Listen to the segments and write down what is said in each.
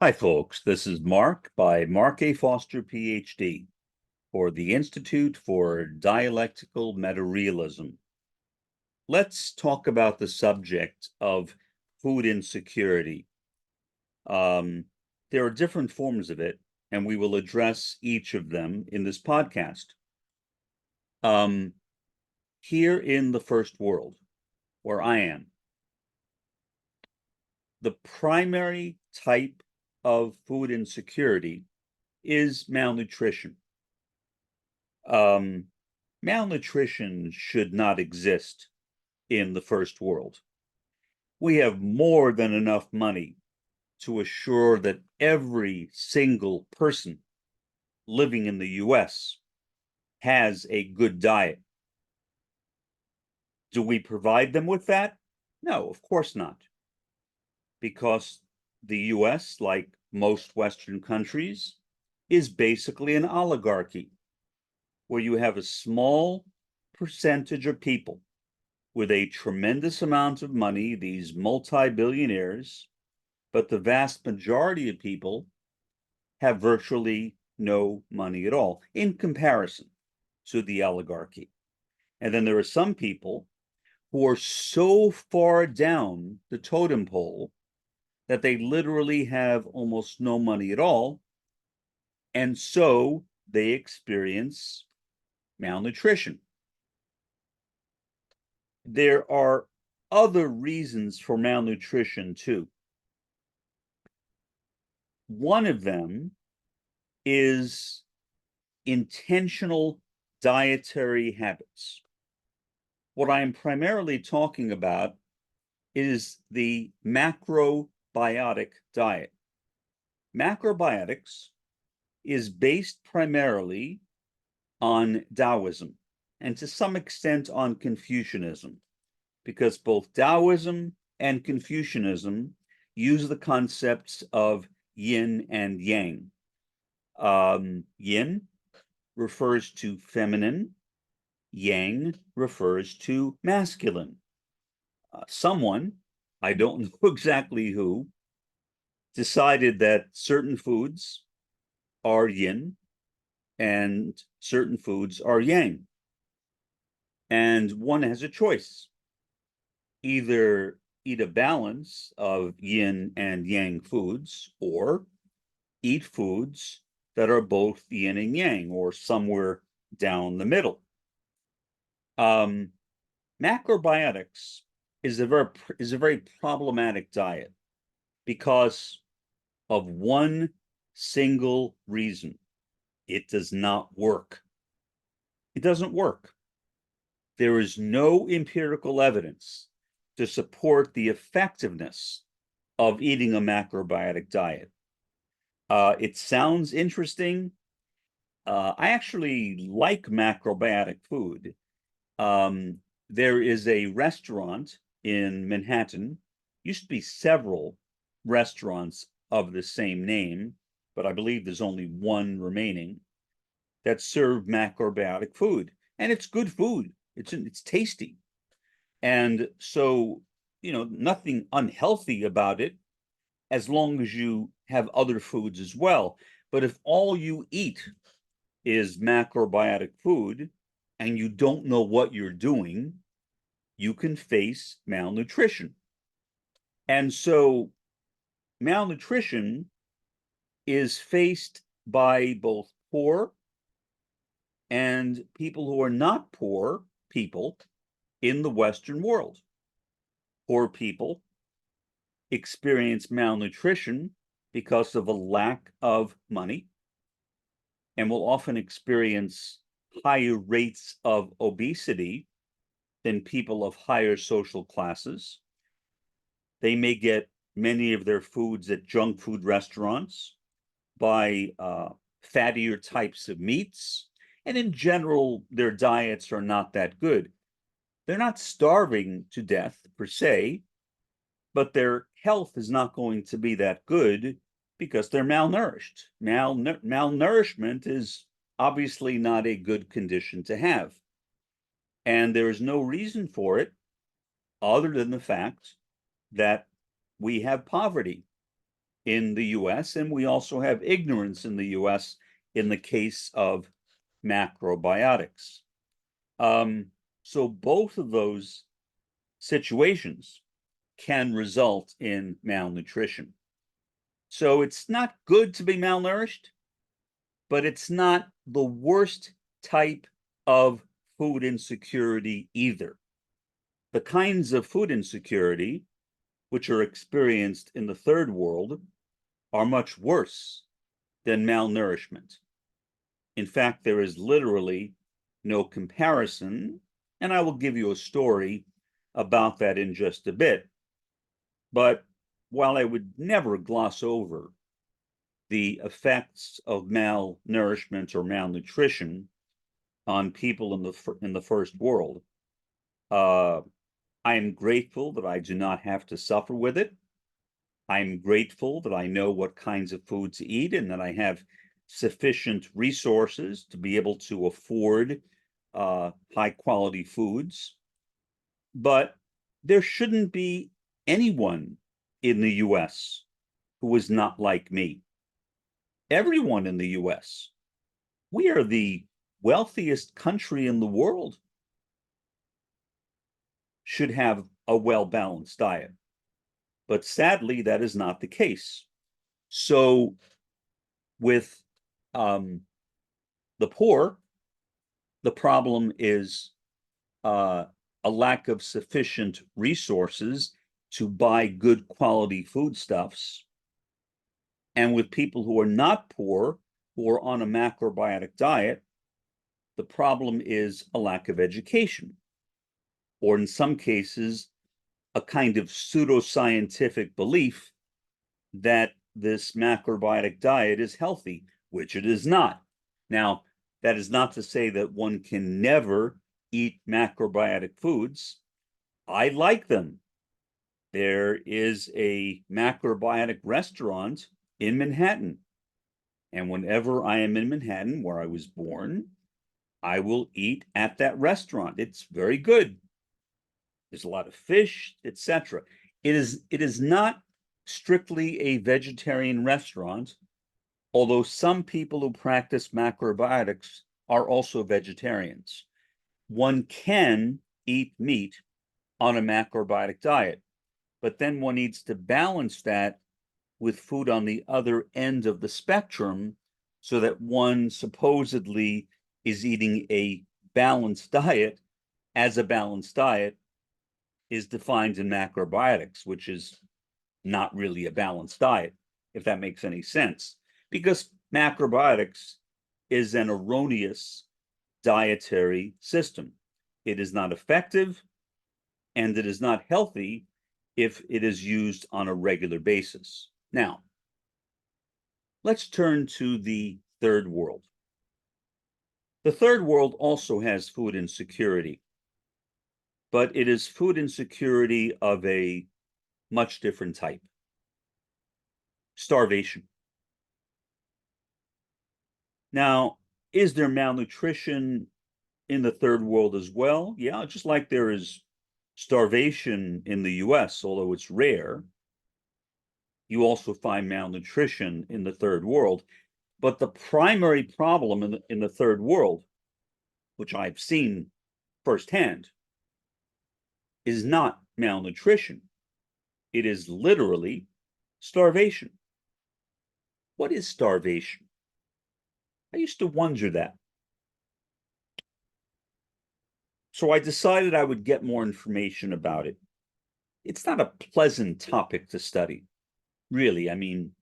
Hi, folks. This is Mark by Mark A. Foster, Ph.D. for the Institute for Dialectical Meta-Realism. Let's talk about the subject of food insecurity. There are different forms of it, and we will address each of them in this podcast. Here in the first world, where I am, the primary type of food insecurity is malnutrition. Malnutrition should not exist in the first world. We have more than enough money to assure that every single person living in the US has a good diet. Do we provide them with that? No, of course not. Because the US, like most Western countries, is basically an oligarchy, where you have a small percentage of people with a tremendous amount of money, these multi-billionaires, but the vast majority of people have virtually no money at all in comparison to the oligarchy. And then there are some people who are so far down the totem pole that they literally have almost no money at all, and so they experience malnutrition. There are other reasons for malnutrition too. One of them is intentional dietary habits. What I am primarily talking about is the macrobiotic diet. Macrobiotics is based primarily on Taoism and to some extent on Confucianism, because both Taoism and Confucianism use the concepts of yin and yang. Yin refers to feminine, yang refers to masculine. Someone, I don't know exactly who, decided that certain foods are yin and certain foods are yang. And one has a choice. Either eat a balance of yin and yang foods, or eat foods that are both yin and yang, or somewhere down the middle. Macrobiotics is a very problematic diet because of one single reason. It does not work. It doesn't work. There is no empirical evidence to support the effectiveness of eating a macrobiotic diet. It sounds interesting. I actually like macrobiotic food. There is a restaurant in Manhattan, used to be several restaurants of the same name, but I believe there's only one remaining, that serve macrobiotic food. And it's good food. It's tasty. And so, nothing unhealthy about it, as long as you have other foods as well. But if all you eat is macrobiotic food and you don't know what you're doing, you can face malnutrition. And so malnutrition is faced by both poor and people who are not poor people in the Western world. Poor people experience malnutrition because of a lack of money and will often experience higher rates of obesity than people of higher social classes. They may get many of their foods at junk food restaurants, buy fattier types of meats, and in general, their diets are not that good. They're not starving to death per se, but their health is not going to be that good because they're malnourished. Malnourishment is obviously not a good condition to have. And there is no reason for it other than the fact that we have poverty. in the US, and we also have ignorance in the US in the case of macrobiotics. So both of those situations can result in malnutrition. So it's not good to be malnourished, but it's not the worst type of food insecurity either. The kinds of food insecurity which are experienced in the third world are much worse than malnourishment. In fact, there is literally no comparison, and I will give you a story about that in just a bit. But while I would never gloss over the effects of malnourishment or malnutrition on people in the first world, I am grateful that I do not have to suffer with it. I'm grateful that I know what kinds of food to eat and that I have sufficient resources to be able to afford high quality foods. But there shouldn't be anyone in the US who is not like me. Everyone in the US. We are the wealthiest country in the world, should have a well-balanced diet. But sadly, that is not the case. So with the poor, the problem is a lack of sufficient resources to buy good quality foodstuffs. And with people who are not poor, who are on a macrobiotic diet, the problem is a lack of education, or in some cases, a kind of pseudoscientific belief that this macrobiotic diet is healthy, which it is not. Now, that is not to say that one can never eat macrobiotic foods. I like them. There is a macrobiotic restaurant in Manhattan. And whenever I am in Manhattan, where I was born, I will eat at that restaurant. It's very good. There's a lot of fish, etc. It is not strictly a vegetarian restaurant, although some people who practice macrobiotics are also vegetarians. One can eat meat on a macrobiotic diet, but then one needs to balance that with food on the other end of the spectrum so that one supposedly is eating a balanced diet, as a balanced diet is defined in macrobiotics, which is not really a balanced diet, if that makes any sense, because macrobiotics is an erroneous dietary system. It is not effective, and it is not healthy if it is used on a regular basis. Now, let's turn to the third world. The third world also has food insecurity, but it is food insecurity of a much different type. Starvation. Now, is there malnutrition in the third world as well? Yeah, just like there is starvation in the US, although it's rare, you also find malnutrition in the third world. But the primary problem in the third world, which I've seen firsthand, is not malnutrition. It is literally starvation. What is starvation? I used to wonder that. So I decided I would get more information about it. It's not a pleasant topic to study, really. I mean,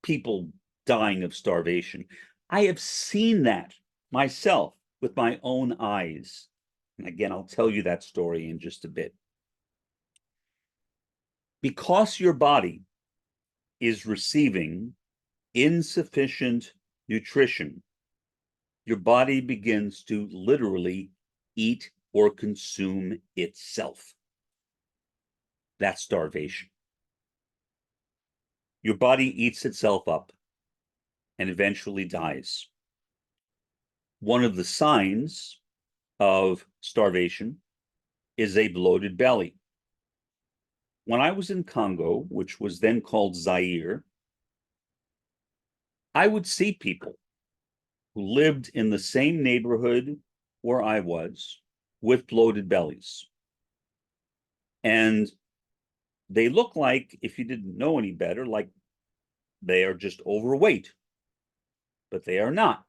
people dying of starvation. I have seen that myself with my own eyes. And again, I'll tell you that story in just a bit. Because your body is receiving insufficient nutrition, your body begins to literally eat or consume itself. That's starvation. Your body eats itself up and eventually dies. One of the signs of starvation is a bloated belly. when I was in Congo, which was then called Zaire, I would see people who lived in the same neighborhood where I was with bloated bellies. And they look like, if you didn't know any better, like they are just overweight, but they are not.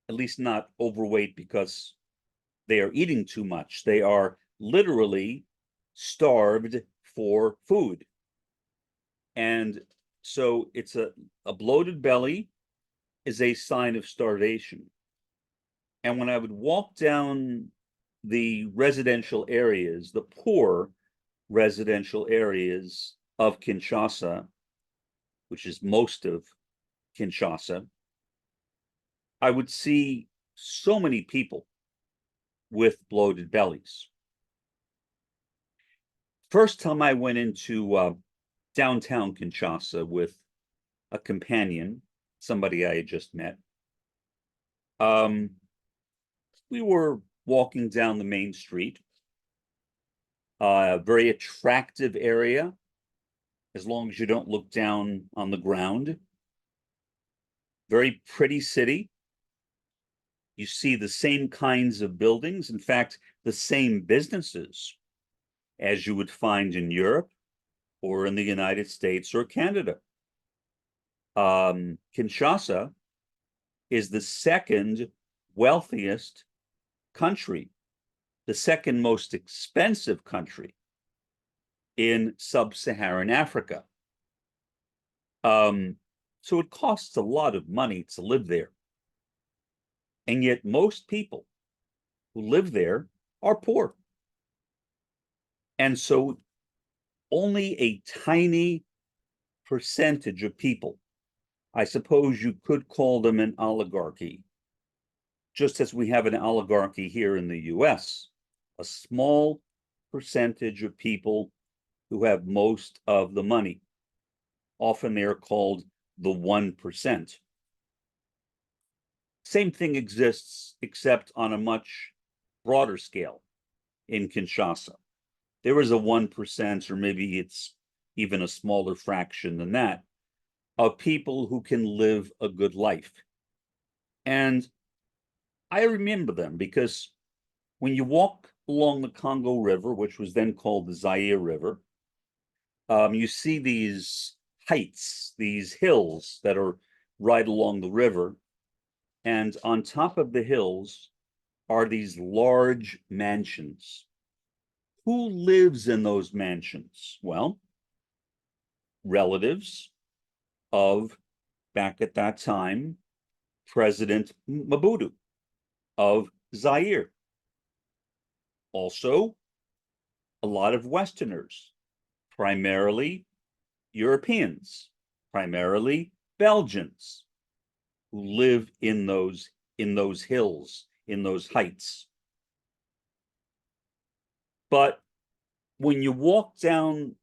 At least not overweight because they are eating too much. They are literally starved for food. And so it's a bloated belly is a sign of starvation. And when I would walk down the residential areas, the poor residential areas of Kinshasa, which is most of Kinshasa, I would see so many people with bloated bellies. First time I went into downtown Kinshasa with a companion, somebody I had just met, we were walking down the main street, a very attractive area, as long as you don't look down on the ground. Very pretty city. You see the same kinds of buildings, in fact, the same businesses as you would find in Europe or in the United States or Canada. Kinshasa is the second wealthiest country, the second most expensive country in sub-Saharan Africa. So it costs a lot of money to live there. And yet most people who live there are poor. And so only a tiny percentage of people, I suppose you could call them an oligarchy, just as we have an oligarchy here in the US, a small percentage of people who have most of the money. Often they're called the 1%. Same thing exists, except on a much broader scale in Kinshasa. There is a 1%, or maybe it's even a smaller fraction than that, of people who can live a good life. And I remember them because when you walk along the Congo River, which was then called the Zaire River, you see these heights, these hills that are right along the river. And on top of the hills are these large mansions. Who lives in those mansions? Well, relatives of, back at that time, President Mobutu of Zaire. Also, a lot of Westerners, primarily Europeans, primarily Belgians, who live in those hills, in those heights. But when you walk down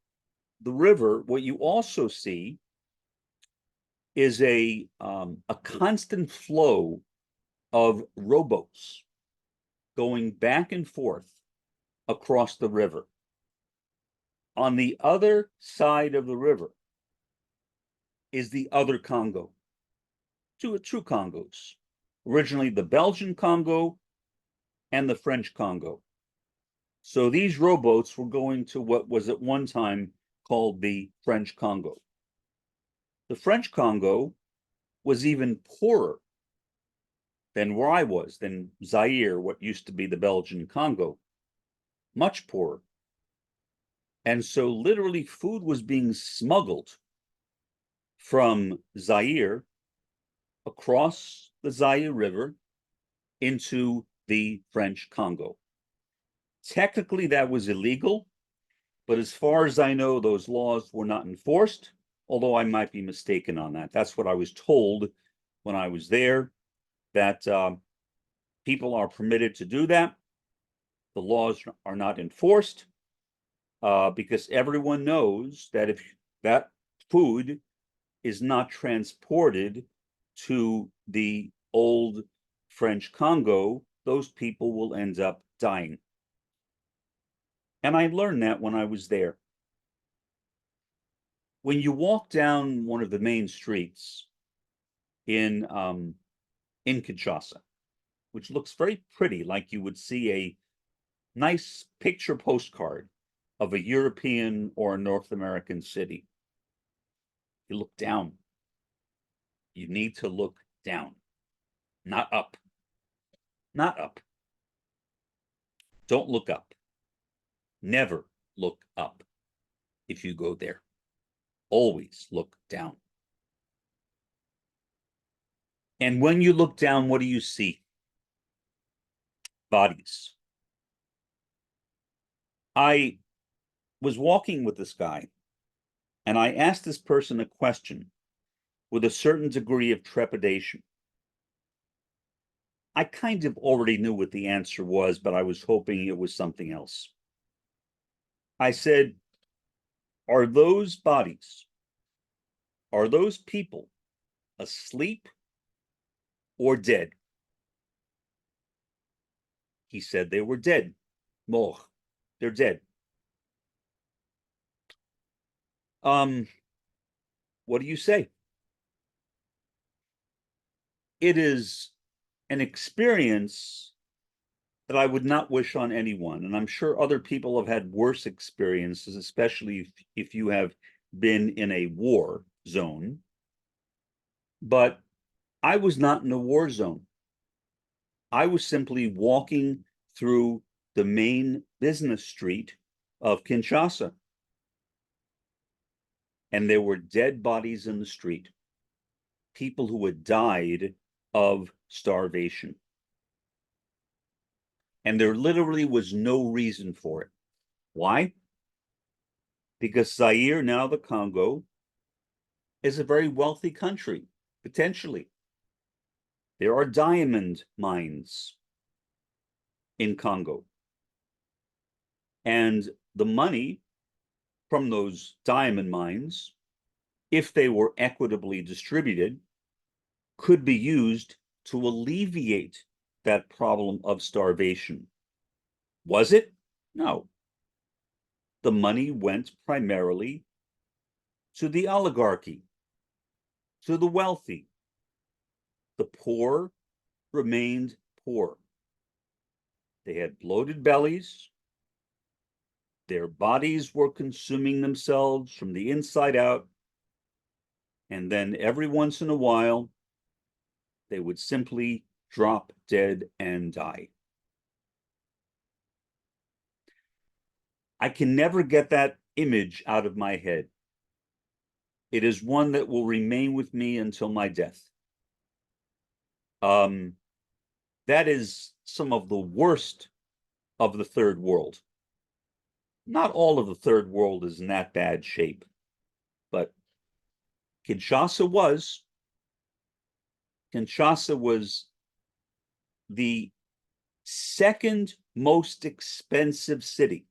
the river, what you also see is a constant flow of rowboats going back and forth across the river. On the other side of the river is the other Congo, two Congos, originally the Belgian Congo and the French Congo. So these rowboats were going to what was at one time called the French Congo. The French Congo was even poorer than where I was, than Zaire, what used to be the Belgian Congo, much poorer. And so literally food was being smuggled from Zaire across the Zaire River into the French Congo. Technically, that was illegal, but as far as I know, those laws were not enforced, although I might be mistaken on that. That's what I was told when I was there, that people are permitted to do that. The laws are not enforced because everyone knows that if that food is not transported to the old French Congo, those people will end up dying. And I learned that when I was there. when you walk down one of the main streets in Kinshasa, which looks very pretty, like you would see a nice picture postcard of a European or a North American city, you look down. You need to look down, not up. Not up. Don't look up. Never look up if you go there. Always look down. And when you look down, what do you see? Bodies. I was walking with this guy, and I asked this person a question with a certain degree of trepidation. I kind of already knew what the answer was, but I was hoping it was something else. I said, are those bodies, are those people asleep or dead? He said they were dead. Mort. They're dead. What do you say? It is an experience that I would not wish on anyone. And I'm sure other people have had worse experiences, especially if you have been in a war zone. But I was not in a war zone. I was simply walking through the main business street of Kinshasa. And there were dead bodies in the street, people who had died of starvation. And there literally was no reason for it. Why? Because Zaire, now the Congo, is a very wealthy country, potentially. There are diamond mines in Congo. And the money from those diamond mines, if they were equitably distributed, could be used to alleviate that problem of starvation. Was it? No. The money went primarily to the oligarchy, to the wealthy. The poor remained poor. They had bloated bellies. Their bodies were consuming themselves from the inside out. And then every once in a while, they would simply drop dead and die. I can never get that image out of my head. It is one that will remain with me until my death. That is some of the worst of the third world. Not all of the third world is in that bad shape, but Kinshasa was. Kinshasa was the second most expensive city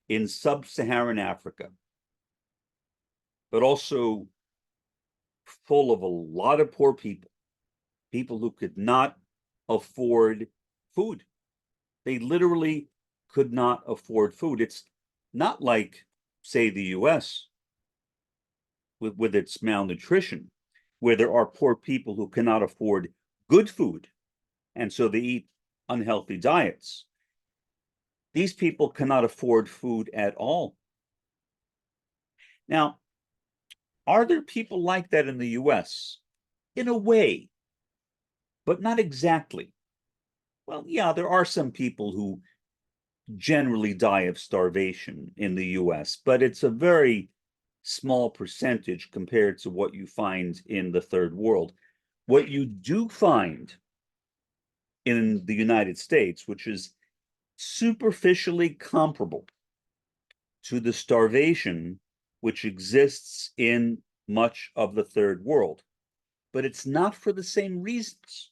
in sub-Saharan Africa, but also full of a lot of poor people, people who could not afford food. They literally could not afford food. It's not like, say, the US with its malnutrition, where there are poor people who cannot afford good food, and so they eat unhealthy diets. These people cannot afford food at all. Now, are there people like that in the US? In a way, but not exactly. Well, yeah, there are some people who generally die of starvation in the US, but it's a very small percentage compared to what you find in the third world. What you do find in the United States, which is superficially comparable to the starvation which exists in much of the third world, but it's not for the same reasons.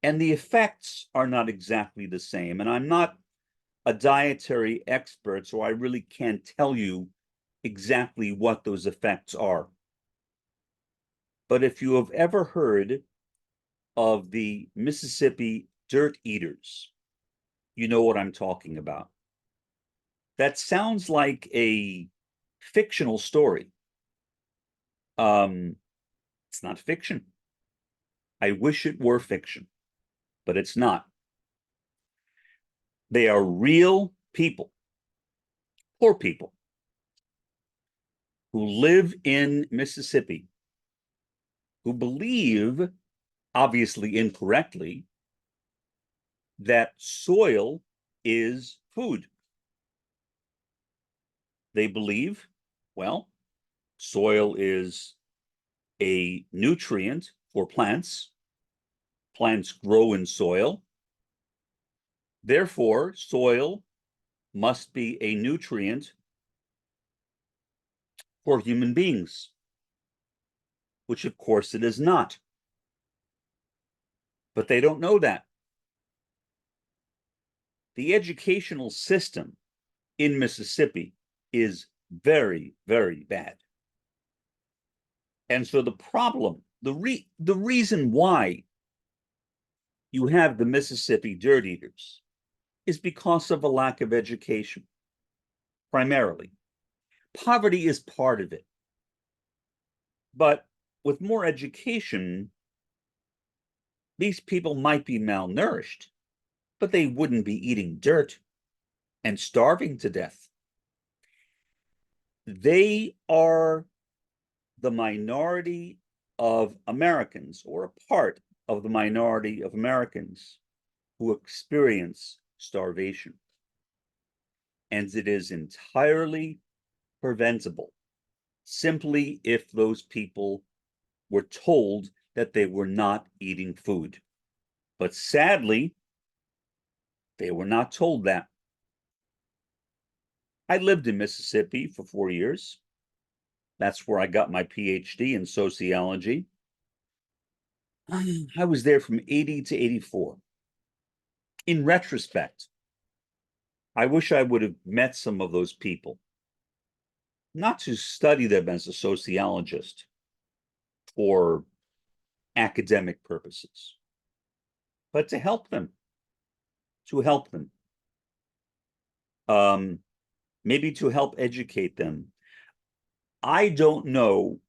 And the effects are not exactly the same. And I'm not a dietary expert, so I really can't tell you exactly what those effects are. But if you have ever heard of the Mississippi dirt eaters, you know what I'm talking about. That sounds like a fictional story. It's not fiction. I wish it were fiction, but it's not. They are real people, poor people, who live in Mississippi, who believe, obviously incorrectly, that soil is food. They believe, well, soil is a nutrient for plants. Plants grow in soil. Therefore, soil must be a nutrient for human beings, which of course it is not. But they don't know that. The educational system in Mississippi is very, very bad. And so the problem, the reason why you have the Mississippi dirt eaters is because of a lack of education, primarily. Poverty is part of it. But with more education, these people might be malnourished, but they wouldn't be eating dirt and starving to death. They are the minority of Americans, or a part of the minority of Americans, who experience starvation. And it is entirely preventable simply if those people were told that they were not eating food. But sadly, they were not told that. I lived in Mississippi for 4 years. That's where I got my Ph.D. in sociology. I was there from 80 to 84. In retrospect, I wish I would have met some of those people, not to study them as a sociologist for academic purposes, but to help them, maybe to help educate them. I don't know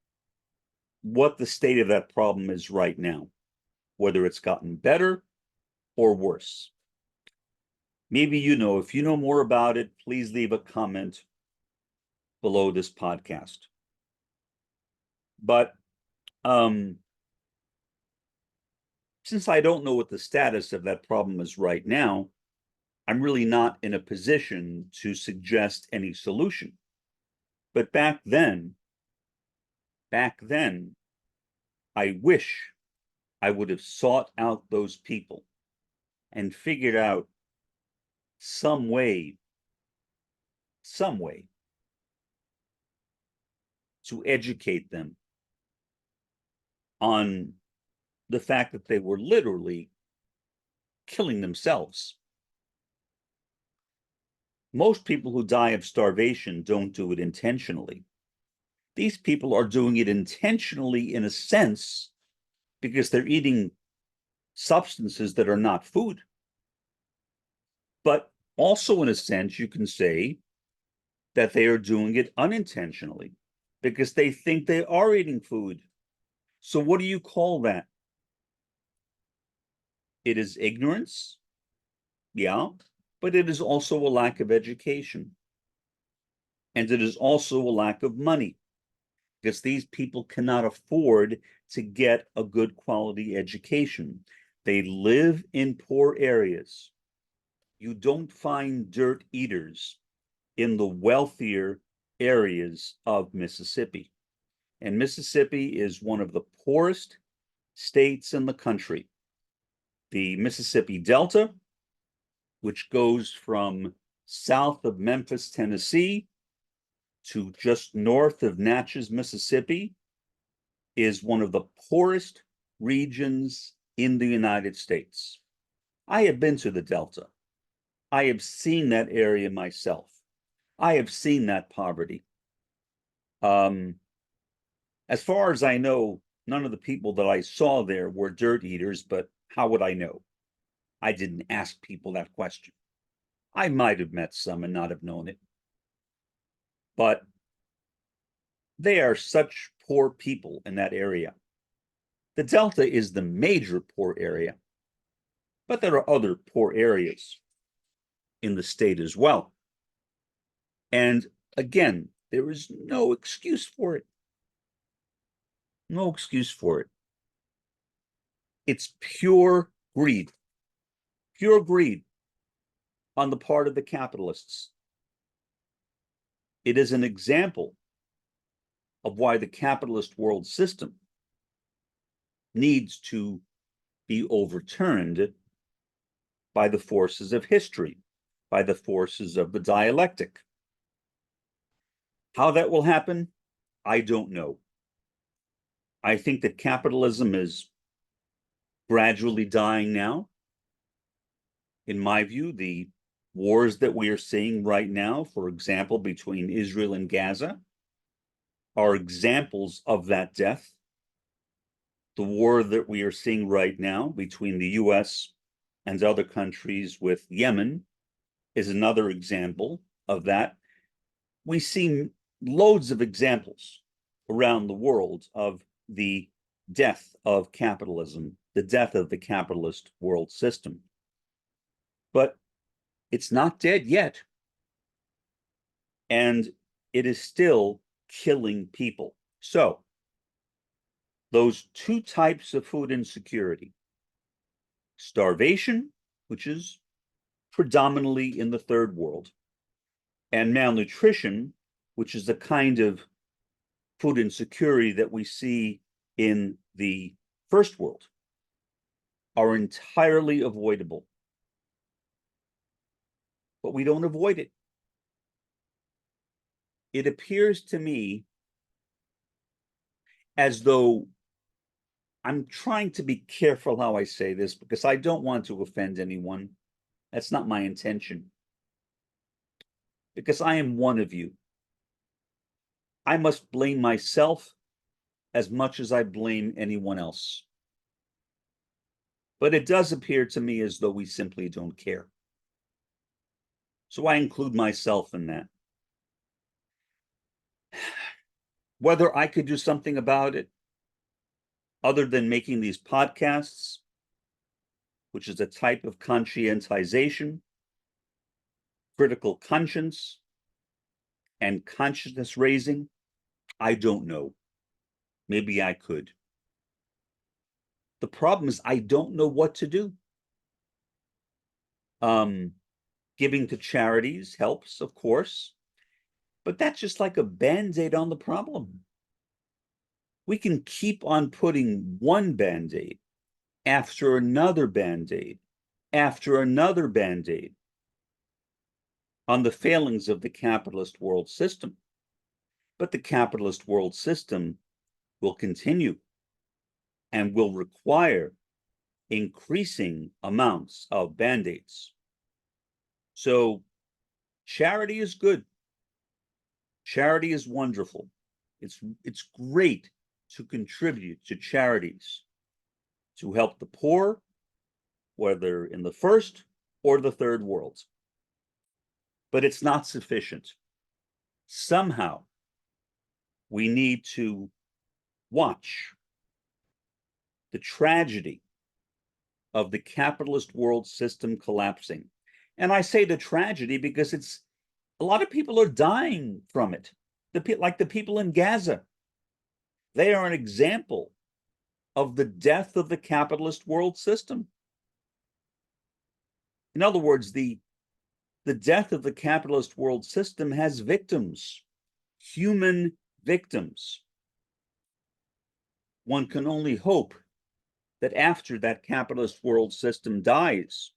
what the state of that problem is right now, whether it's gotten better or worse. Maybe you know. If you know more about it, please leave a comment below this podcast. But since I don't know what the status of that problem is right now, I'm really not in a position to suggest any solution. But back then, I wish I would have sought out those people and figured out some way to educate them on the fact that they were literally killing themselves. Most people who die of starvation don't do it intentionally. These people are doing it intentionally in a sense because they're eating substances that are not food. But also in a sense, you can say that they are doing it unintentionally because they think they are eating food. So what do you call that? It is ignorance, yeah, but it is also a lack of education. And it is also a lack of money, because these people cannot afford to get a good quality education. They live in poor areas. You don't find dirt eaters in the wealthier areas of Mississippi. And Mississippi is one of the poorest states in the country. The Mississippi Delta, which goes from south of Memphis, Tennessee, to just north of Natchez, Mississippi, is one of the poorest regions in the United States. I have been to the Delta. I have seen that area myself. I have seen that poverty. As far as I know, none of the people that I saw there were dirt eaters, but how would I know? I didn't ask people that question. I might have met some and not have known it. But They are such poor people in that area. The Delta is the major poor area, but there are other poor areas in the state as well. And again, there is no excuse for it. No excuse for it. It's pure greed on the part of the capitalists. It is an example of why the capitalist world system needs to be overturned by the forces of history, by the forces of the dialectic. How that will happen, I don't know. I think that capitalism is gradually dying now. In my view, the wars that we are seeing right now, for example, between Israel and Gaza, are examples of that death. The war that we are seeing right now between the US and other countries with Yemen is another example of that. We see loads of examples around the world of the death of capitalism, the death of the capitalist world system. But it's not dead yet. And it is still killing people. So, those two types of food insecurity, starvation, which is predominantly in the third world, and malnutrition, which is the kind of food insecurity that we see in the first world, are entirely avoidable. But we don't avoid it. It appears to me as though I'm trying to be careful how I say this because I don't want to offend anyone. That's not my intention. Because I am one of you. I must blame myself as much as I blame anyone else. But it does appear to me as though we simply don't care. So I include myself in that. Whether I could do something about it other than making these podcasts, which is a type of conscientization, critical conscience, and consciousness raising, I don't know. Maybe I could. The problem is I don't know what to do. Giving to charities helps, of course, but that's just like a Band-Aid on the problem. We can keep on putting one Band-Aid after another Band-Aid after another Band-Aid on the failings of the capitalist world system. But the capitalist world system will continue and will require increasing amounts of Band-Aids. So charity is good. Charity is wonderful. It's great to contribute to charities to help the poor, whether in the first or the third world. But it's not sufficient. Somehow, we need to watch the tragedy of the capitalist world system collapsing. And I say the tragedy because it's a lot of people are dying from it. Like the people in Gaza. They are an example of the death of the capitalist world system. In other words, the death of the capitalist world system has victims, human victims. One can only hope that after that capitalist world system dies,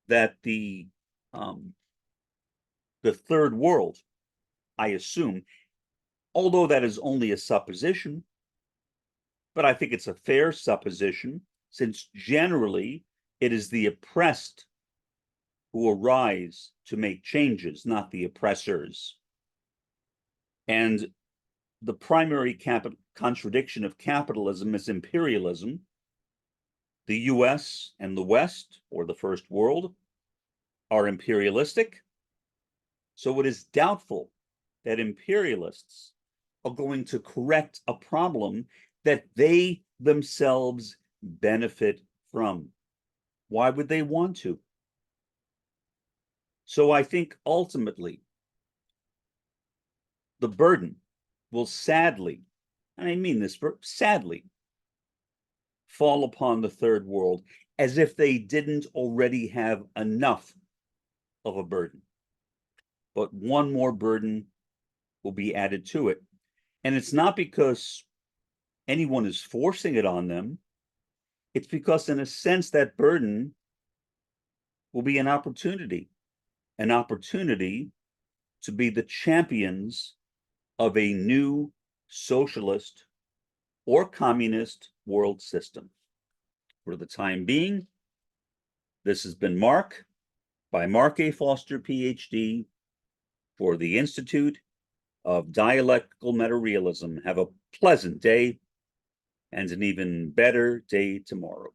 that the third world, I assume, although that is only a supposition, but I think it's a fair supposition, since generally it is the oppressed who arise to make changes, not the oppressors. And the primary contradiction of capitalism is imperialism. The US and the West, or the first world, are imperialistic. So it is doubtful that imperialists are going to correct a problem that they themselves benefit from. Why would they want to? So I think ultimately the burden will sadly, and I mean this sadly, fall upon the third world as if they didn't already have enough of a burden. But one more burden will be added to it. And it's not because anyone is forcing it on them. It's because, in a sense, that burden will be an opportunity to be the champions of a new socialist or communist world system. For the time being, this has been Mark by Mark A. Foster, Ph.D., for the Institute of Dialectical Meta-Realism. Have a pleasant day and an even better day tomorrow.